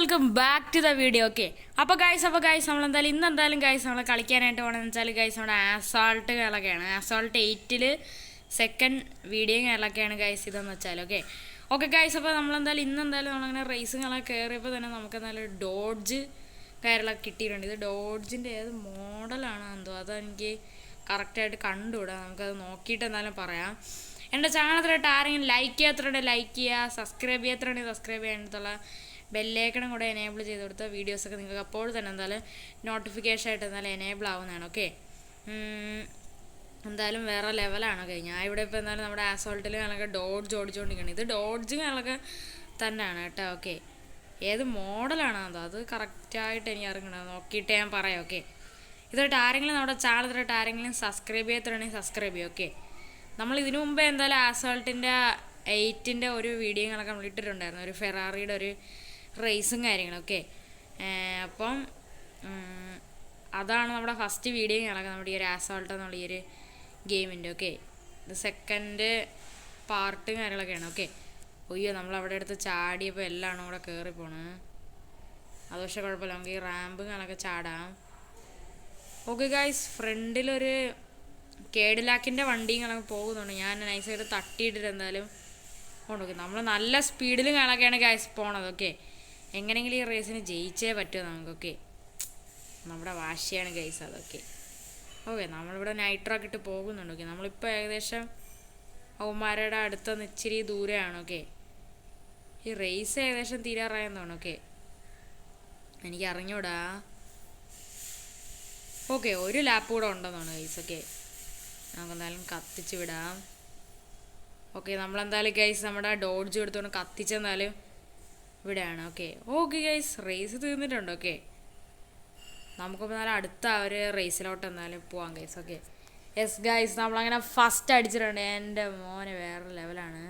Welcome back to the video. Okay, അപ്പോൾ guys നമ്മളെന്തായാലും ഇന്നെന്തായാലും ഗൈസ് നമ്മൾ കളിക്കാനായിട്ട് പോകണമെന്ന് വെച്ചാൽ ഗൈസ് നമ്മുടെ ആസാൾട്ട് കേരളൊക്കെയാണ്. ആസാൾട്ട് 8 സെക്കൻഡ് വീഡിയോ കേരളൊക്കെയാണ് ഗൈസ് ഇതെന്ന് വെച്ചാൽ. ഓക്കെ ഗൈസ്, അപ്പോൾ നമ്മളെന്തായാലും ഇന്നെന്തായാലും നമ്മളങ്ങനെ റേസിങ്ങളൊക്കെ കയറിയപ്പോൾ തന്നെ നമുക്ക് എന്തായാലും ഡോഡ്ജ് കേരള കിട്ടിയിട്ടുണ്ട്. ഇത് ഡോഡ്ജിൻ്റെ ഏത് മോഡലാണ് എന്തോ അതെനിക്ക് കറക്റ്റായിട്ട് കണ്ടുകൂടാ. നമുക്കത് നോക്കിയിട്ട് എന്തായാലും പറയാം. എൻ്റെ ചാനലിലായിട്ട് ആരെങ്കിലും ലൈക്ക് ചെയ്യാത്തവരുടെ ലൈക്ക് ചെയ്യുക, സബ്സ്ക്രൈബ് ചെയ്യാത്തവരുണ്ടെങ്കിൽ സബ്സ്ക്രൈബ് ചെയ്യാനുള്ള ബെല്ലേക്കണം കൂടെ എനേബിൾ ചെയ്ത് കൊടുത്ത വീഡിയോസൊക്കെ നിങ്ങൾക്ക് അപ്പോൾ തന്നെ എന്തായാലും നോട്ടിഫിക്കേഷൻ ആയിട്ട് എന്തായാലും എനേബിൾ ആവുന്നതാണ്. ഓക്കെ, എന്തായാലും വേറെ ലെവലാണ്. ഞാൻ ഇവിടെ ഇപ്പോൾ എന്തായാലും നമ്മുടെ ആസോൾട്ടിൽ ഞങ്ങളൊക്കെ ഡോഡ്ജ് ഓടിച്ചുകൊണ്ടിരിക്കുകയാണ്. ഇത് ഡോഡ്ജ് ഞങ്ങളൊക്കെ തന്നെയാണ് കേട്ടോ. ഓക്കെ, ഏത് മോഡലാണോ അതോ അത് കറക്റ്റായിട്ട് എനിക്ക് അറിയണം, നോക്കിയിട്ട് ഞാൻ പറയാം. ഓക്കെ, ഇതായിട്ട് ആരെങ്കിലും നമ്മുടെ ചാനലിലായിട്ട് ആരെങ്കിലും സബ്സ്ക്രൈബ് ചെയ്യാത്തവരുണ്ടെങ്കിൽ സബ്സ്ക്രൈബ് ചെയ്യും. ഓക്കെ, നമ്മൾ ഇതിനു മുമ്പേ എന്തായാലും ആസോൾട്ടിൻ്റെ 8 ഒരു വീഡിയോകളൊക്കെ നമ്മൾ ഇട്ടിട്ടുണ്ടായിരുന്നു, ഒരു ഫെറാറിയുടെ ഒരു റേസും കാര്യങ്ങളൊക്കെ. അപ്പം അതാണ് നമ്മുടെ ഫസ്റ്റ് വീഡിയോ ഞങ്ങളൊക്കെ നമ്മുടെ ഈ ഒരു ആസോൾട്ട് എന്നുള്ള ഈ ഒരു ഗെയിമിൻ്റെ. ഓക്കെ, ഇത് സെക്കൻഡ് പാർട്ട് കാര്യങ്ങളൊക്കെയാണ്. ഓക്കെ, ഒയ്യോ നമ്മളവിടെ അടുത്ത് ചാടിയപ്പോൾ എല്ലാം കൂടെ കയറി പോണ്. അത് പക്ഷേ കുഴപ്പമില്ല, നമുക്ക് ഈ റാമ്പുകളൊക്കെ ചാടാം. ഓക്കെ ഗൈസ്, ഫ്രണ്ടിലൊരു കേഡിലാക്കിൻ്റെ വണ്ടികളൊക്കെ പോകുന്നുണ്ട്. ഞാൻ നൈസായിട്ട് തട്ടിയിട്ടിട്ട് എന്തായാലും കൊണ്ടുപോയി. നമ്മൾ നല്ല സ്പീഡിൽ കാണൊക്കെയാണ് ഗൈസ് പോണത്. ഓക്കെ, എങ്ങനെയെങ്കിലും ഈ റേസിന് ജയിച്ചേ പറ്റുമോ നമുക്കൊക്കെ, നമ്മുടെ വാശിയാണ് ഗൈസ് അതൊക്കെ. ഓക്കെ, നമ്മളിവിടെ നൈട്രോക്കെ ഇട്ട് പോകുന്നുണ്ട്. ഓക്കെ, നമ്മളിപ്പോൾ ഏകദേശം അവന്മാരുടെ അടുത്തുനിന്ന് ഇച്ചിരി ദൂരെയാണ്. ഓക്കെ, ഈ റേസ് ഏകദേശം തീരാറായെന്ന് തോന്നുന്നു. ഓക്കെ, എനിക്ക് അറിഞ്ഞൂടാ. ഓക്കെ, ഒരു ലാപ്പ് കൂടെ ഉണ്ടെന്ന് തോന്നുന്നു ഗൈസ്. ഓക്കെ, നമുക്കെന്തായാലും കത്തിച്ച് വിടാം. ഓക്കെ, നമ്മളെന്തായാലും ഗൈസ് നമ്മുടെ ഡോഡ്ജ് എടുത്തുകൊണ്ട് കത്തിച്ചെന്തായാലും ഇവിടെയാണ്. ഓക്കെ ഗൈസ്, റേസ് തീർന്നിട്ടുണ്ട്. ഓക്കെ, നമുക്കിപ്പോൾ എന്നാലും അടുത്ത ഒരു റേസിലോട്ട് എന്തായാലും പോവാം ഗൈസ്. ഓക്കെ, യെസ് ഗൈസ്, നമ്മളങ്ങനെ ഫസ്റ്റ് അടിച്ചിട്ടുണ്ട്. എൻ്റെ മോനെ വേറെ ലെവലാണ്.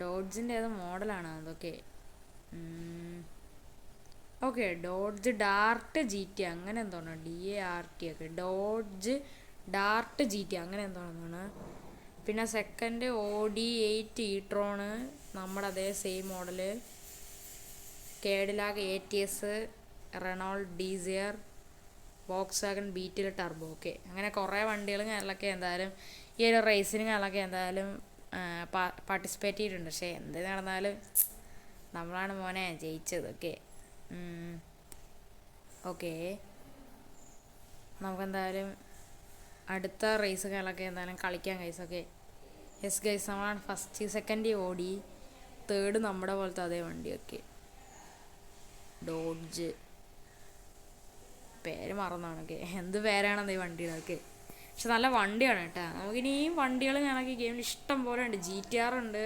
ഡോഡ്ജിൻ്റെ ഏത് മോഡലാണ് അതൊക്കെ. ഓക്കെ, ഡോഡ്ജ് ഡാർട്ട് GT അങ്ങനെ എന്തോണ്, DART. Okay, Dodge Dart GT അങ്ങനെ എന്തോന്നാണ്. പിന്നെ സെക്കൻഡ് OD8 ഇട്രോണ്, നമ്മുടെ അതേ same model. Cadillac ATS, Renault desire, Volkswagen Beetle turbo. Okay, അങ്ങനെ കുറേ വണ്ടികൾ ഞങ്ങളൊക്കെ എന്തായാലും ഈ ഒരു റേസിന് ഞങ്ങളൊക്കെ എന്തായാലും പാർട്ടിസിപ്പേറ്റ് ചെയ്തിട്ടുണ്ട്. പക്ഷേ എന്ത് നടന്നാലും നമ്മളാണ് മോനെ ജയിച്ചത്. ഓക്കെ, നമുക്കെന്തായാലും അടുത്ത റേസുകളൊക്കെ എന്തായാലും കളിക്കാൻ ഗൈസ്. ഓക്കെ, യെസ് ഗൈസ്, നമ്മളാണ് ഫസ്റ്റ്. സെക്കൻഡ് ഓടി, തേർഡ് നമ്മുടെ പോലത്തെ അതേ വണ്ടി. ഓക്കെ, ഡോഡ്ജ് പേര് മറന്നാണ്. ഓക്കെ, എന്ത് പേരാണെന്ന് ഈ വണ്ടിയുടെ. ഓക്കെ, പക്ഷെ നല്ല വണ്ടിയാണ് കേട്ടോ. നമുക്കിനി ഈ വണ്ടികൾ ഞങ്ങൾക്ക് ഗെയിമിൽ ഇഷ്ടം പോലെ ഉണ്ട്. GTR ഉണ്ട്,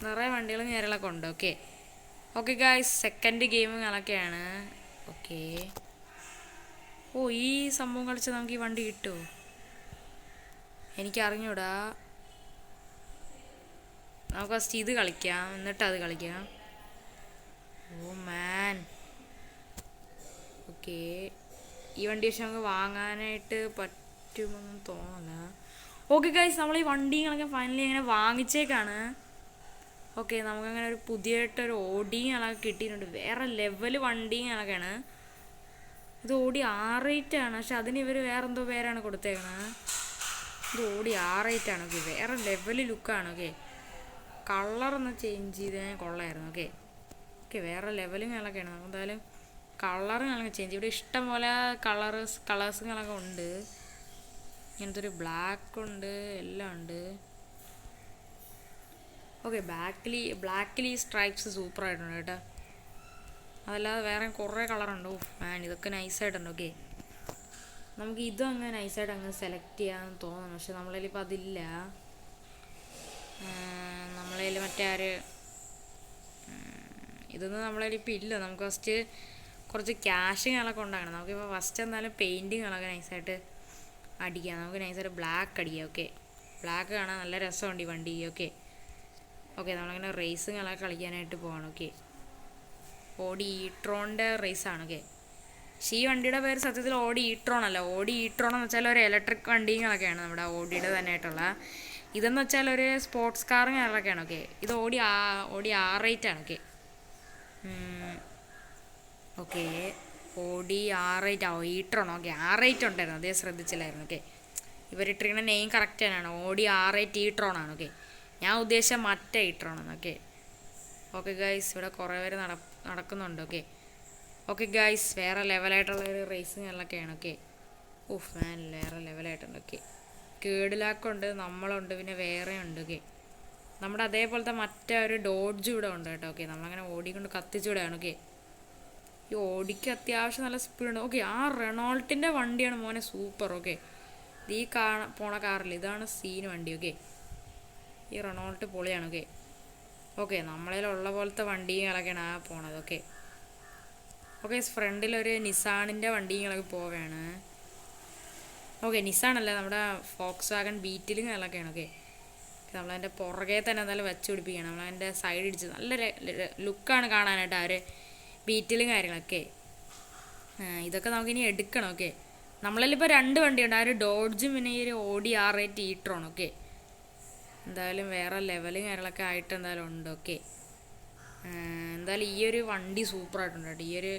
നിറയെ വണ്ടികൾ നേരങ്ങളൊക്കെ ഉണ്ട്. ഓക്കെ ഗൈസ്, സെക്കൻഡ് ഗെയിം ഞങ്ങളൊക്കെയാണ്. ഓക്കെ, ഈ സംഭവം കളിച്ച് നമുക്ക് ഈ വണ്ടി കിട്ടുമോ എനിക്കറിഞ്ഞൂടാ. നമുക്ക് ഫസ്റ്റ് ഇത് കളിക്കാം, എന്നിട്ട് അത് കളിക്കാം. ഓ മാൻ. ഓക്കെ, ഈ വണ്ടി പക്ഷെ നമുക്ക് വാങ്ങാനായിട്ട് പറ്റുമെന്ന് തോന്നില്ല. ഓക്കെ ഗൈസ്, നമ്മൾ ഈ വണ്ടികളൊക്കെ ഫൈനലി അങ്ങനെ വാങ്ങിച്ചേക്കാണ്. ഓക്കെ, നമുക്കങ്ങനെ ഒരു പുതിയതായിട്ടൊരു ഓടിങ്ങളൊക്കെ കിട്ടിയിട്ടുണ്ട്. വേറെ ലെവൽ വണ്ടിങ്ങളൊക്കെയാണ്. ഇത് ഓടി R8 ആണ്, പക്ഷെ അതിന് ഇവർ വേറെന്തോ പേരാണ് കൊടുത്തേക്കണത്. ഇത് ഓടി R8 ആണ്. ഓക്കെ, വേറെ ലെവൽ ലുക്കാണ്. ഓക്കെ, കളറൊന്ന് ചേഞ്ച് ചെയ്തേ കൊള്ളായിരുന്നു. ഓക്കെ, വേറെ ലെവലുകളൊക്കെയാണ്. നമുക്ക് എന്തായാലും കളറുകളൊക്കെ ചേഞ്ച്. ഇവിടെ ഇഷ്ടം പോലെ കളേഴ്സുകളൊക്കെ ഉണ്ട്. ഇങ്ങനത്തെ ഒരു ബ്ലാക്ക് ഉണ്ട്, എല്ലാം ഉണ്ട്. ഓക്കെ, ബ്ലാക്കിൽ ഈ സ്ട്രൈപ്സ് സൂപ്പറായിട്ടുണ്ട് കേട്ടോ. അതല്ലാതെ വേറെ കുറേ കളറുണ്ട്. മാൻ, ഇതൊക്കെ നൈസായിട്ടുണ്ട്. ഓക്കെ, നമുക്ക് ഇതും അങ്ങ് നൈസായിട്ട് അങ്ങ് സെലക്ട് ചെയ്യാമെന്ന് തോന്നുന്നു. പക്ഷെ നമ്മളതിൽ ഇപ്പോൾ അതില്ല. നമ്മളതിൽ മറ്റേ ഇതൊന്നും നമ്മളതിൽ ഇപ്പോൾ ഇല്ല. നമുക്ക് ഫസ്റ്റ് കുറച്ച് ക്യാഷുകളൊക്കെ ഉണ്ടാകണം. നമുക്കിപ്പോൾ ഫസ്റ്റ് എന്തായാലും പെയിൻറ്റിങ്ങളൊക്കെ നൈസായിട്ട് അടിക്കാം. നമുക്ക് നൈസായിട്ട് ബ്ലാക്ക് അടിക്കാം. ഓക്കെ, ബ്ലാക്ക് കാണാൻ നല്ല രസമുണ്ട് ഈ വണ്ടി. ഓക്കെ, നമ്മളങ്ങനെ റേസുകളൊക്കെ കളിക്കാനായിട്ട് പോവാണ്. ഓക്കെ, ഓടി ഇട്രോണിൻ്റെ റേസാണ്. ഓക്കെ, പക്ഷേ ഈ വണ്ടിയുടെ പേര് സത്യത്തിൽ ഓടി ഇട്രോൺ അല്ല. ഓടി ഇട്രോൺ എന്ന് വെച്ചാൽ ഒരു ഇലക്ട്രിക് വണ്ടികളൊക്കെയാണ് നമ്മുടെ ഓടിയുടെ തന്നെ ആയിട്ടുള്ള. ഇതെന്ന് വെച്ചാൽ ഒരു സ്പോർട്സ് കാറും കാര്യങ്ങളൊക്കെയാണ്. ഓക്കെ, ഇത് ഓടി R8 ആണ്. ഓക്കെ, ഓക്കെ ഓടി R8 ഈട്രോൺ. ഓക്കെ R8 ഉണ്ടായിരുന്നു, അതേ ശ്രദ്ധിച്ചില്ലായിരുന്നു. ഓക്കെ ഇവരിട്ടിരിക്കുന്ന നെയിം കറക്റ്റ് തന്നെയാണ്, ഓടി R8 ഈട്രോൺ ആണ്. ഓക്കെ ഞാൻ ഉദ്ദേശിച്ച മറ്റേ ഈട്രോൺ ആണ്. ഓക്കെ ഓക്കെ ഗൈസ്, ഇവിടെ കുറേ പേര് നടക്കുന്നുണ്ട്. ഓക്കെ ഓക്കെ ഗൈസ്, വേറെ ലെവലായിട്ടുള്ള ഒരു റേസിങ്ങുകളൊക്കെയാണ്. ഓക്കെ ഓഫ് മാൻ, വേറെ ലെവലായിട്ടുണ്ട്. ഓക്കെ കേടിലാക്കുണ്ട്, നമ്മളുണ്ട്, പിന്നെ വേറെ ഉണ്ട്. ഓക്കെ നമ്മുടെ അതേപോലത്തെ മറ്റേ ഒരു ഡോഡ്ജ് ഇവിടെ ഉണ്ട് കേട്ടോ. ഓക്കെ നമ്മളങ്ങനെ ഓടിക്കൊണ്ട് കത്തിച്ചുവിടാണ്. ഓക്കെ ഈ ഓടിക്ക് അത്യാവശ്യം നല്ല സ്പീഡുണ്ട്. ഓക്കെ ആ റെനോൾട്ടിൻ്റെ വണ്ടിയാണ് മോനെ സൂപ്പർ. ഓക്കെ ഈ പോണ കാറിൽ ഇതാണ് സീൻ വണ്ടി. ഓക്കെ ഈ റെനോൾട്ട് പൊളിയാണ്. ഓക്കെ ഓക്കെ നമ്മളതിലുള്ള പോലത്തെ വണ്ടികളൊക്കെയാണ് ആ പോണത്. ഓക്കെ ഓക്കെ ഫ്രണ്ടിലൊരു നിസാണിൻ്റെ വണ്ടികളൊക്കെ പോവുകയാണ്. ഓക്കെ നിസാണല്ല, നമ്മുടെ ഫോക്സ് വാഗൺ ബീറ്റിലുകളൊക്കെയാണ്. ഓക്കെ നമ്മളതിൻ്റെ പുറകെ തന്നെ എന്തായാലും വെച്ച് പിടിപ്പിക്കുകയാണ്. നമ്മളതിൻ്റെ സൈഡ് ഇടിച്ച് നല്ല ലുക്കാണ് കാണാനായിട്ട് ആ ഒരു ബീറ്റിലും കാര്യങ്ങളൊക്കെ. ഇതൊക്കെ നമുക്കിനി എടുക്കണം. ഓക്കെ നമ്മളിലിപ്പോൾ 2 വണ്ടിയുണ്ട്, ആ ഒരു ഡോഡ്ജും പിന്നെ ഈ ഒരു ഓടി R8 ഈട്രോൺ. ഓക്കെ എന്തായാലും വേറെ ലെവലും കാര്യങ്ങളൊക്കെ ആയിട്ട് എന്തായാലും ഉണ്ട്. ഓക്കെ എന്തായാലും ഈ ഒരു വണ്ടി സൂപ്പറായിട്ടുണ്ട് കേട്ടോ. ഈ ഒരു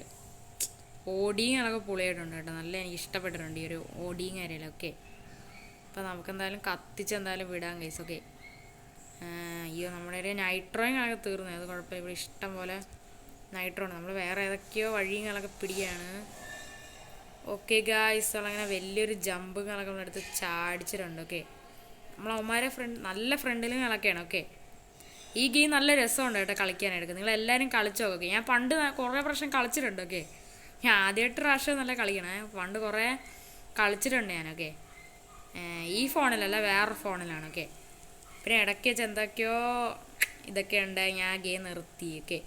ഓടിയും കാര്യങ്ങളൊക്കെ പൊളിയായിട്ടുണ്ട് കേട്ടോ. നല്ല എനിക്ക് ഇഷ്ടപ്പെട്ടിട്ടുണ്ട് ഈ ഒരു ഓടിയും കാര്യങ്ങളൊക്കെ. അപ്പോൾ നമുക്കെന്തായാലും കത്തിച്ചെന്തായാലും വിടാൻ കേസ്. ഓക്കെ അയ്യോ നമ്മുടെ ഒരു നൈട്രോയും ഒക്കെ തീർന്നു, അത് കുഴപ്പമില്ല. ഇവിടെ ഇഷ്ടം പോലെ നൈട്രോ ആണ്. നമ്മൾ വേറെ ഏതൊക്കെയോ വഴികളൊക്കെ പിടിക്കുകയാണ്. ഓക്കെ ഗായ്സ്, നമ്മളങ്ങനെ വലിയൊരു ജമ്പുകളൊക്കെ നമ്മളെടുത്ത് ചാടിച്ചിട്ടുണ്ട്. ഓക്കെ നമ്മളവന്മാരെ നല്ല ഫ്രണ്ടിലും കളൊക്കെയാണ്. ഓക്കെ ഈ ഗെയിം നല്ല രസമുണ്ട് കേട്ടോ കളിക്കാനായിട്ട്. നിങ്ങളെല്ലാവരും കളിച്ചു നോക്കുക. ഞാൻ പണ്ട് കുറേ പ്രാവശ്യം കളിച്ചിട്ടുണ്ട്. ഓക്കെ ഞാൻ ആദ്യമായിട്ട് പ്രാവശ്യം നല്ല കളിക്കണേ, പണ്ട് കുറേ കളിച്ചിട്ടുണ്ട് ഞാനൊക്കെ. ഈ ഫോണിലല്ല, വേറെ ഫോണിലാണ്. ഓക്കെ പിന്നെ ഇടയ്ക്ക് വെച്ച് എന്തൊക്കെയോ ഇതൊക്കെ ഉണ്ടായി, ഞാൻ ഗെയിം നിർത്തി. ഓക്കെ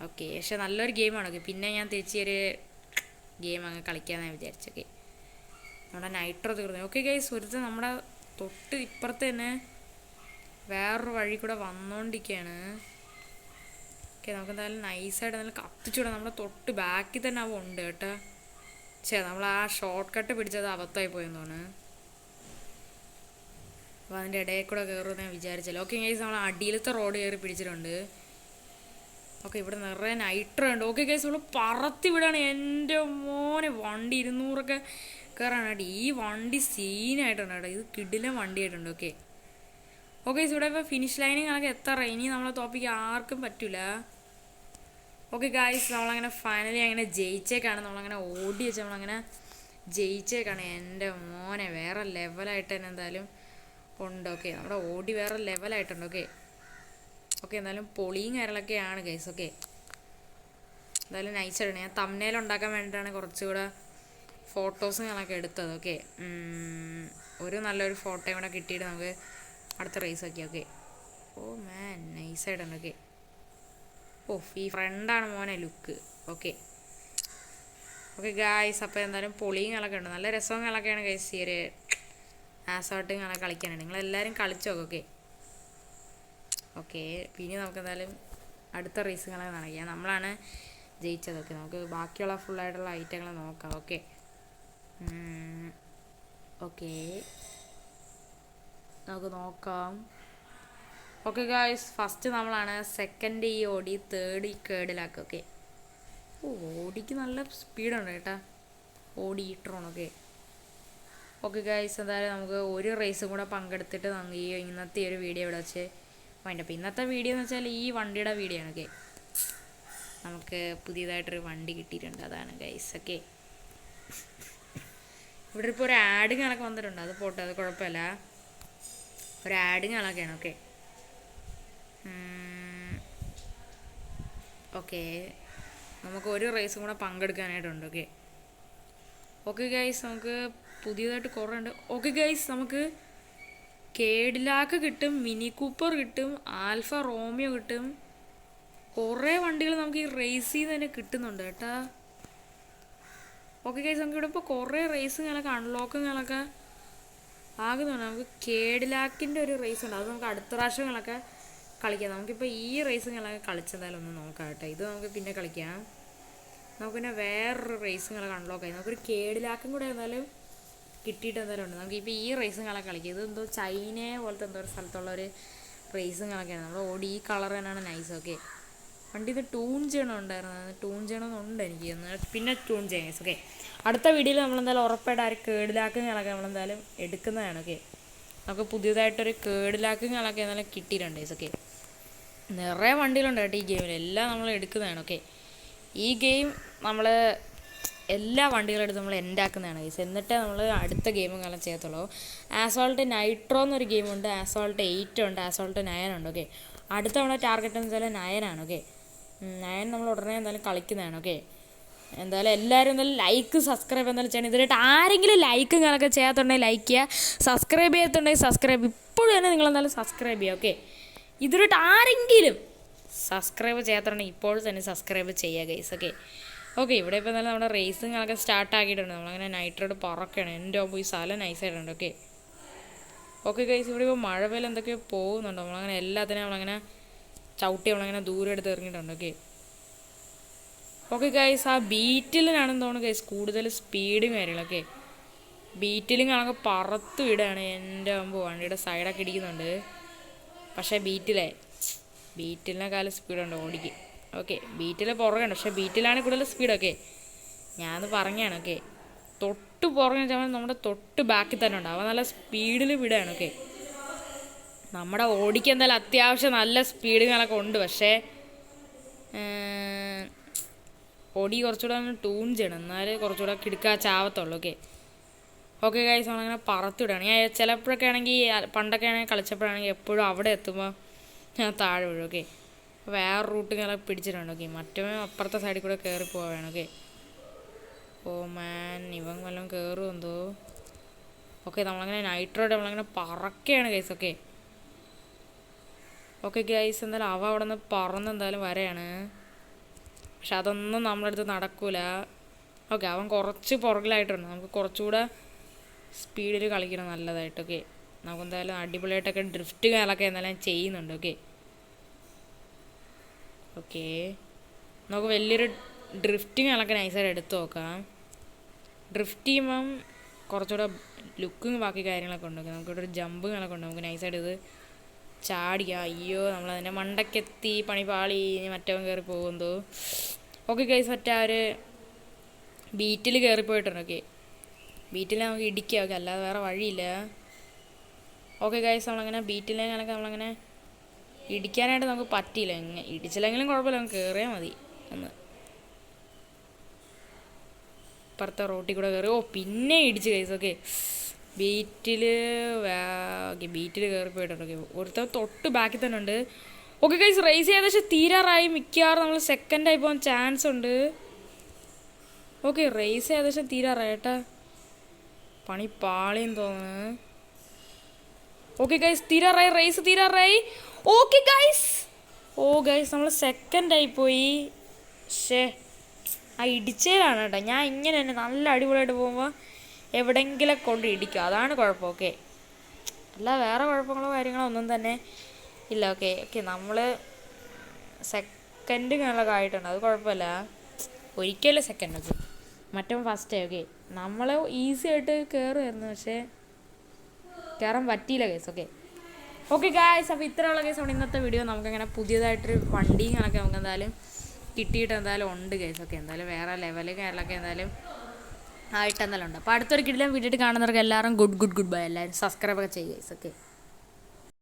ഓക്കെ പക്ഷെ നല്ലൊരു ഗെയിമാണ്. ഓക്കെ പിന്നെ ഞാൻ തിരിച്ചൊരു ഗെയിം അങ്ങ് കളിക്കാമെന്നാണ് വിചാരിച്ചത്. ഓക്കെ നമ്മുടെ നൈട്രോ തീർന്നു. ഓക്കെ ഗൈസ്, ഒരുത്തൻ നമ്മുടെ തൊട്ട് ഇപ്പുറത്ത് തന്നെ വേറൊരു വഴി കൂടെ വന്നുകൊണ്ടിരിക്കുകയാണ്. ഓക്കെ നമുക്ക് എന്തായാലും നൈസായിട്ട് നല്ല കത്തിച്ചുവിടാം. നമ്മുടെ തൊട്ട് ബാക്കിൽ തന്നെ അവ ഉണ്ട് കേട്ടോ. നമ്മൾ ആ ഷോർട്ട് കട്ട് പിടിച്ചത് അബദ്ധമായി പോയെന്ന് തോന്നുന്നു. അപ്പോൾ അതിൻ്റെ ഇടയിൽ കൂടെ കയറുമെന്ന് ഞാൻ വിചാരിച്ചല്ലോ. ഓക്കെ ഗൈസ്, നമ്മൾ അടിയിലത്തെ റോഡ് കയറി പിടിച്ചിട്ടുണ്ട്. ഓക്കെ ഇവിടെ നിറയെ നൈട്രോ ഉണ്ട്. ഓക്കെ ഗൈസ്, നമ്മൾ പറത്തി വിടാണ്. എൻ്റെ മോനെ വണ്ടി 200 കയറാനായിട്ട്. ഈ വണ്ടി സീനായിട്ടുണ്ട് കേട്ടോ, ഇത് കിടിലൻ വണ്ടിയായിട്ടുണ്ട്. ഓക്കെ ഓക്കെ ഇവിടെ ഇപ്പോൾ ഫിനിഷ് ലൈനിങ് കണക്ക് എത്ര, ഇനി നമ്മളെ തോപ്പിക്കാൻ ആർക്കും പറ്റില്ല. ഓക്കെ ഗൈസ്, നമ്മളങ്ങനെ ഫൈനലി അങ്ങനെ ജയിച്ചേക്കാണ്. നമ്മളങ്ങനെ ഓടി വെച്ച് നമ്മളങ്ങനെ ജയിച്ചേക്കാണ്. എൻ്റെ മോനെ വേറെ ലെവലായിട്ട് തന്നെ എന്തായാലും ഉണ്ട്. ഓക്കെ നമ്മുടെ ഓടി വേറെ ലെവലായിട്ടുണ്ട്. ഓക്കെ ഓക്കെ എന്തായാലും പൊളിയും കാര്യങ്ങളൊക്കെയാണ് ഗൈസ്. ഓക്കെ എന്തായാലും നൈസായിട്ടുണ്ട്. ഞാൻ തംബ്നെയിൽ ഉണ്ടാക്കാൻ വേണ്ടിയിട്ടാണ് കുറച്ചുകൂടെ ഫോട്ടോസും ഞങ്ങളൊക്കെ എടുത്തത്. ഓക്കെ ഒരു നല്ലൊരു ഫോട്ടോയും കൂടെ കിട്ടിയിട്ട് നമുക്ക് അടുത്ത റേസ് ആക്കി. ഓക്കെ ഓ മാൻ നൈസായിട്ടുണ്ട്. ഓക്കെ ഈ ഫ്രണ്ടാണ് മോനെ ലുക്ക്. ഓക്കെ ഓക്കെ ഗായ്സ്, അപ്പോൾ എന്തായാലും പൊളിയും കളൊക്കെ ഉണ്ട്, നല്ല രസവും കളൊക്കെയാണ് ഗൈസ്. ഈ ഒരു ആസോട്ടും കള കളിക്കാനാണ്. നിങ്ങളെല്ലാവരും കളിച്ചോ. ഓക്കെ ഓക്കെ പിന്നെ നമുക്ക് എന്തായാലും അടുത്ത റേസുകളൊക്കെ നടക്കാം. നമ്മളാണ് ജയിച്ചതൊക്കെ. നമുക്ക് ബാക്കിയുള്ള ഫുള്ളായിട്ടുള്ള ഐറ്റങ്ങൾ നോക്കാം. ഓക്കെ ഓക്കെ നമുക്ക് നോക്കാം. ഓക്കെ ഗായ്സ്, ഫസ്റ്റ് നമ്മളാണ്, സെക്കൻഡ് ഈ ഓടി, തേർഡ് ഈ കേടിലാക്കുക. ഓക്കെ ഓടിക്ക് നല്ല സ്പീഡുണ്ട് കേട്ടോ, ഓടി ഈട്രോണൊക്കെ. ഓക്കെ ഗായ്സ്, എന്തായാലും നമുക്ക് ഒരു റേസും കൂടെ പങ്കെടുത്തിട്ട് നമുക്ക് ഈ ഇന്നത്തെ ഒരു വീഡിയോ ഇവിടെ വെച്ച് വേണ്ട. അപ്പോൾ ഇന്നത്തെ വീഡിയോ എന്ന് വെച്ചാൽ ഈ വണ്ടിയുടെ വീഡിയോ ആണ്. ഓക്കെ നമുക്ക് പുതിയതായിട്ടൊരു വണ്ടി കിട്ടിയിട്ടുണ്ട്, അതാണ് ഗൈസ്. ഓക്കെ ഇവിടെ ഇപ്പോൾ ഒരു ആഡിങ് കണക്ക് വന്നിട്ടുണ്ട്, അത് പോട്ടെ, അത് കുഴപ്പമില്ല. ഒരു ആഡിങ് കണക്കാണ്. ഓക്കെ ഓക്കെ നമുക്ക് ഒരു റേസും കൂടെ പങ്കെടുക്കാനായിട്ടുണ്ട്. ഓക്കെ ഓക്കെ ഗൈസ്, നമുക്ക് പുതിയതായിട്ട് കുറേ ഉണ്ട്. ഓക്കെ ഗൈസ്, നമുക്ക് കേഡിലാക്ക് കിട്ടും, മിനി കൂപ്പർ കിട്ടും, ആൽഫ റോമിയോ കിട്ടും, കുറേ വണ്ടികൾ നമുക്ക് ഈ റേസിൽ നിന്ന് തന്നെ കിട്ടുന്നുണ്ട് കേട്ടാ. ഓക്കെ ഗൈസ്, നമുക്ക് ഇവിടെ ഇപ്പോൾ കുറേ റേസുകളൊക്കെ അൺലോക്കുകളൊക്കെ ആകുന്നുണ്ട്. നമുക്ക് കേഡിലാക്കിൻ്റെ ഒരു റേസ് ഉണ്ട്, അത് നമുക്ക് അടുത്ത പ്രാവശ്യങ്ങളൊക്കെ കളിക്കാം. നമുക്കിപ്പോൾ ഈ റേസുകളൊക്കെ കളിച്ചെന്തായാലും ഒന്ന് നോക്കാം കേട്ടോ. ഇത് നമുക്ക് പിന്നെ കളിക്കാം. നമുക്ക് പിന്നെ വേറൊരു റേസുകളൊക്കെ അൺലോക്ക് ആയി. നമുക്കൊരു കേഡിലാക്കും കൂടെ എന്തായാലും കിട്ടിയിട്ട് എന്തായാലും ഉണ്ട്. നമുക്കിപ്പോൾ ഈ റേസുകളൊക്കെ കളിക്കാം. ഇത് എന്തോ ചൈനയെ പോലത്തെ എന്തോ ഒരു സ്ഥലത്തുള്ള ഒരു റേസുകളൊക്കെയാണ്. നമ്മൾ ഓടി ഈ കളർ തന്നെയാണ് നൈസ്. ഓക്കെ വണ്ടി ഇത് ട്യൂൺ ചെയ്യണമുണ്ടായിരുന്നു, ട്യൂൺ ചെയ്യണമെന്നുണ്ട് എനിക്ക് എന്ന്, പിന്നെ ട്യൂൺ ചെയ്യാം ഗൈസ്. ഓക്കെ, അടുത്ത വീഡിയോയിൽ നമ്മളെന്തായാലും ഉറപ്പായിട്ട് ആ ഒരു കേടിലാക്കുകളൊക്കെ നമ്മളെന്തായാലും എടുക്കുന്നതാണ്. ഓക്കെ, നമുക്ക് പുതിയതായിട്ടൊരു കേടിലാക്കുകളൊക്കെ എന്തായാലും കിട്ടിയിട്ടുണ്ട് ഗൈസ്. ഓക്കെ, നിറയെ വണ്ടികളുണ്ട് കേട്ടോ ഈ ഗെയിമിൽ, എല്ലാം നമ്മൾ എടുക്കുന്നതാണ്. ഓക്കെ, ഈ ഗെയിം നമ്മൾ എല്ലാ വണ്ടികളെടുത്ത് നമ്മൾ എൻഡാക്കുന്നതാണ് ഗൈസ്, എന്നിട്ടേ നമ്മൾ അടുത്ത ഗെയിമുകളെല്ലാം ചെയ്യത്തുള്ളൂ. ആസോൾട്ട് നൈട്രോ എന്നൊരു ഗെയിമുണ്ട്, ആസോൾട്ട് 8 ഉണ്ട്, ആസോൾട്ട് 9 ഉണ്ട്. ഓക്കെ, അടുത്ത നമ്മുടെ ടാർഗറ്റ് എന്ന് വെച്ചാൽ 9 ആണ്. ഓക്കെ, 9 നമ്മൾ ഉടനെ എന്തായാലും കളിക്കുന്നതാണ്. ഓക്കെ, എന്തായാലും എല്ലാവരും എന്തായാലും ലൈക്ക് സബ്സ്ക്രൈബ് എന്തായാലും ചെയ്യണം. ഇതിനായിട്ട് ആരെങ്കിലും ലൈക്ക് ഇങ്ങനെയൊക്കെ ചെയ്യാത്തുണ്ടെങ്കിൽ ലൈക്ക് ചെയ്യുക, സബ്സ്ക്രൈബ് ചെയ്യത്തുണ്ടെങ്കിൽ സബ്സ്ക്രൈബ് ഇപ്പോഴും തന്നെ നിങ്ങളെന്തായാലും സബ്സ്ക്രൈബ് ചെയ്യുക. ഓക്കെ, ഇതിനായിട്ട് ആരെങ്കിലും സബ്സ്ക്രൈബ് ചെയ്യാത്തുണ്ടെങ്കിൽ ഇപ്പോഴും തന്നെ സബ്സ്ക്രൈബ് ചെയ്യുക ഗൈസ്. ഓക്കെ ഓക്കെ, ഇവിടെ ഇപ്പോൾ എന്തായാലും നമ്മുടെ റേസിങ്ങൊക്കെ സ്റ്റാർട്ടാക്കിയിട്ടുണ്ട്. നമ്മളങ്ങനെ നൈട്രോട് പറക്കുകയാണ്. എൻ്റെ ഒപ്പം ഈ സ്ഥലം നൈസായിട്ടുണ്ട്. ഓക്കെ ഓക്കെ ഗൈസ്, ഇവിടെ ഇപ്പോൾ മഴ പെയ്യിൽ എന്തൊക്കെയോ പോകുന്നുണ്ട്. നമ്മളങ്ങനെ എല്ലാത്തിനും നമ്മളങ്ങനെ ചവിട്ടി നമ്മളങ്ങനെ ദൂരെ എടുത്ത് എറിഞ്ഞിട്ടുണ്ട്. ഓക്കെ ഓക്കെ ഗൈസ്, ആ ബീറ്റിലാണെന്ന് തോന്നുന്നു ഗൈസ് കൂടുതൽ സ്പീഡും കാര്യങ്ങളൊക്കെ. ബീറ്റിലും കണക്ക് പറത്ത് വിടുകയാണ്. എൻ്റെ മുമ്പ് വണ്ടിയുടെ സൈഡൊക്കെ ഇടിക്കുന്നുണ്ട്. പക്ഷേ ബീറ്റിലിനേക്കാളും സ്പീഡുണ്ട് ഓടിക്ക്. ഓക്കെ, ബീറ്റിൽ പുറകെയുണ്ട്, പക്ഷേ ബീറ്റിലാണ് കൂടുതൽ സ്പീഡൊക്കെ. ഞാനത് പറഞ്ഞാണ്. ഓക്കെ, തൊട്ട് പുറകെ വെച്ചാൽ നമ്മുടെ തൊട്ട് ബാക്കിൽ തന്നെ ഉണ്ട്. അവൻ നല്ല സ്പീഡിൽ വിടുകയാണ്. ഓക്കെ, നമ്മുടെ ഓടിക്ക് എന്തായാലും അത്യാവശ്യം നല്ല സ്പീഡുകളൊക്കെ ഉണ്ട്. പക്ഷേ ഓടി കുറച്ചുകൂടെ ഒന്ന് ട്യൂൺ ചെയ്യണം, എന്നാലേ കുറച്ചുകൂടെ കിടക്കാൻ ചാവത്തുള്ളൂ. ഓക്കെ ഓക്കെ ഗൈസ്, നമ്മളങ്ങനെ പറത്തിവിടുകയാണ്. ഞാൻ ചിലപ്പോഴൊക്കെ ആണെങ്കിൽ പണ്ടൊക്കെ ആണെങ്കിൽ കളിച്ചപ്പോഴാണെങ്കിൽ എപ്പോഴും അവിടെ എത്തുമ്പോൾ ഞാൻ താഴെ വീഴും. ഓക്കെ, വേറെ റൂട്ട് ഇങ്ങനെ പിടിച്ചിട്ടുണ്ട്. ഓക്കെ, മറ്റേ അപ്പുറത്തെ സൈഡിൽ കൂടെ കയറി പോവുകയാണ്. ഓക്കെ, ഓ മാൻ, ഇവൻ വല്ലതും കയറും എന്തോ. ഓക്കെ, നമ്മളങ്ങനെ നൈട്രോഡ് നമ്മളങ്ങനെ പറക്കുകയാണ് ഗൈസ്. ഓക്കെ ഓക്കെ ഗൈസ്, എന്തായാലും അവ അവിടെ നിന്ന് പറന്ന് എന്തായാലും വരെയാണ്. പക്ഷെ അതൊന്നും നമ്മുടെ അടുത്ത് നടക്കൂല. ഓക്കെ, അവൻ കുറച്ച് പുറകിലായിട്ടുണ്ട്. നമുക്ക് കുറച്ചുകൂടെ സ്പീഡിൽ കളിക്കണം നല്ലതായിട്ട്. ഓക്കെ, നമുക്കെന്തായാലും അടിപൊളിയായിട്ടൊക്കെ ഡ്രിഫ്റ്റ് കാലൊക്കെ എന്തായാലും ചെയ്യുന്നുണ്ട്. ഓക്കെ ഓക്കെ, നമുക്ക് വലിയൊരു ഡ്രിഫ്റ്റിംഗ് കാലൊക്കെ നൈസായിട്ട് എടുത്ത് നോക്കാം. ഡ്രിഫ്റ്റ് ചെയ്യുമ്പം കുറച്ചുകൂടെ ലുക്കും ബാക്കി കാര്യങ്ങളൊക്കെ ഉണ്ട്. നമുക്കിവിടെ ഒരു ജമ്പ് കാലൊക്കെ ഉണ്ട്. നമുക്ക് നൈസായിട്ട് ഇത് ചാടിക്കാം. അയ്യോ, നമ്മളതിൻ്റെ മണ്ടക്കെത്തി, പണി പാളി, മറ്റവൻ കയറി പോകുന്നതോ. ഓക്കെ ഗൈസ്, മറ്റേ ആ ഒരു ബീറ്റിൽ കയറിപ്പോയിട്ടുണ്ട്. ഓക്കെ, ബീറ്റിൽ നമുക്ക് ഇടിക്കാം. ഓക്കെ, അല്ലാതെ വേറെ വഴിയില്ല. ഓക്കെ ഗൈസ്, നമ്മളങ്ങനെ ബീറ്റിലെ കണക്ക് നമ്മളങ്ങനെ ഇടിക്കാനായിട്ട് നമുക്ക് പറ്റിയില്ല. ഇടിച്ചില്ലെങ്കിലും കുഴപ്പമില്ല, നമുക്ക് കയറിയാൽ മതി ഒന്ന്. ഇപ്പുറത്തെ റോട്ടിൽ കൂടെ കയറി. ഓ, പിന്നെ ഇടിച്ച് ഗൈസ്. ഓക്കെ, ബീറ്റിൽ കയറിപ്പോയിട്ടുണ്ട്. ഓക്കെ, ഒരുത്തർ തൊട്ട് ബാക്കിൽ തന്നെ ഉണ്ട്. ഓക്കെ ഗൈസ്, റേസ് ഏകദേശം തീരാറായി. മിക്കവാറും നമ്മൾ സെക്കൻഡായി പോകാൻ ചാൻസ് ഉണ്ട്. ഓക്കെ, റേസ് ഏകദേശം തീരാറായി ഏട്ടാ, പണി പാളിയെന്ന് തോന്നുന്നു. ഓക്കെ ഗൈസ്, തീരാറായി, റേസ് തീരാറായി. ഓക്കെ ഗൈസ്, ഓ ഗൈസ്, നമ്മൾ സെക്കൻഡായി പോയി. ശേ, ആ ഇടിച്ചേലാണ് കേട്ടോ. ഞാൻ ഇങ്ങനെ തന്നെ നല്ല അടിപൊളിയായിട്ട് പോകുമ്പോൾ എവിടെയെങ്കിലും കൊണ്ട് ഇടിക്കും, അതാണ് കുഴപ്പം. ഓക്കെ, അല്ല വേറെ കുഴപ്പങ്ങളോ കാര്യങ്ങളോ ഒന്നും തന്നെ ഇല്ല. ഓക്കെ ഓക്കെ, നമ്മൾ സെക്കൻഡ് കണക്കൊക്കെ ആയിട്ടുണ്ട്, അത് കുഴപ്പമില്ല. ഒരിക്കലും സെക്കൻഡ്. ഓക്കെ, മറ്റവൻ ഫസ്റ്റ്. ഓക്കെ, നമ്മൾ ഈസി ആയിട്ട് കയറുമായിരുന്നു, പക്ഷേ കയറാൻ പറ്റിയില്ല കേസ്. ഓക്കെ ഓക്കെ ഗായ്സ്, അപ്പോൾ ഇത്രയുള്ള കേസ് അവിടെ ഇന്നത്തെ വീഡിയോ. നമുക്കങ്ങനെ പുതിയതായിട്ടൊരു വണ്ടിയും കണക്കെ നമുക്ക് എന്തായാലും കിട്ടിയിട്ട് എന്തായാലും ഉണ്ട് കേസ്. ഓക്കെ, എന്തായാലും വേറെ ലെവല് കാര്യങ്ങളൊക്കെ എന്തായാലും ആയിട്ട് എന്തായാലും ഉണ്ട്. അപ്പോൾ അടുത്തൊരു കിടിലൻ വീഡിയോ കാണുന്നവർക്ക് എല്ലാവരും ഗുഡ് ബൈ. എല്ലാവരും സബ്സ്ക്രൈബ് ഒക്കെ ചെയ്യുക കേസ്. ഓക്കെ.